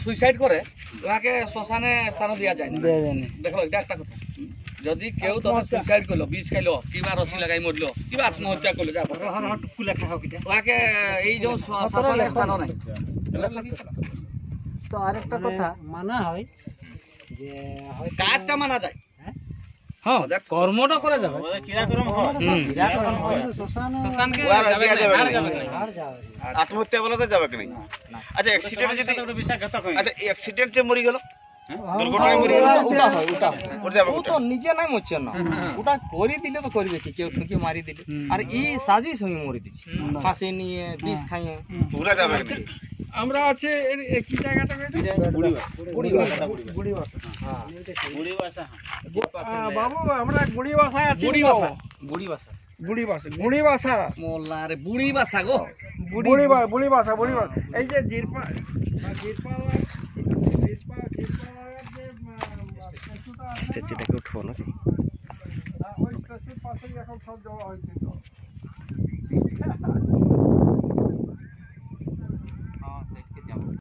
Suicide করে ওনাকে শ্মশানে স্থান দেওয়া যায় না। দেখো এটা একটা কথা, যদি কেউ তখন সুইসাইড করলো, বিষ খাইলো, কিবা রসি লাগাই মরলো, কিবা আত্মহত্যা করলো, ওনাকে এই যে শ্মশানে স্থান নাই। তো আরেকটা কথা মানা হয় যে কাজটা মানা যায়, হ্যাঁ কর্মটা করা যাবে, আত্মহত্যা বলাতে যাবে কি না? আচ্ছা অ্যাক্সিডেন্ট যদি আচ্ছা অ্যাক্সিডেন্ট যে মরে গেল, দুর্ঘটনায় মরে গেল, ও তো নিজে নাই মরছে না, ওটা করে দিলে তো করবে কি, কেউ ঠুকে মারি দিলে। আর এই সাজিশ হয়ে মরে দিচ্ছে, ফাঁসি নিয়ে বিষ খাইয়ে, পুরা যাবে কি? আমরা আছে কি জায়গাটা বাবু, আমরা বুড়ি বাসায় আছি। বুড়ি বাসা মোল্লা রে, বুড়ি বাসা গো, বুড়ি বাসা। এই যে জিরপা উঠবো নাকি, ওই স্টেশন পাশেই এখন সব যাওয়া হয়েছে।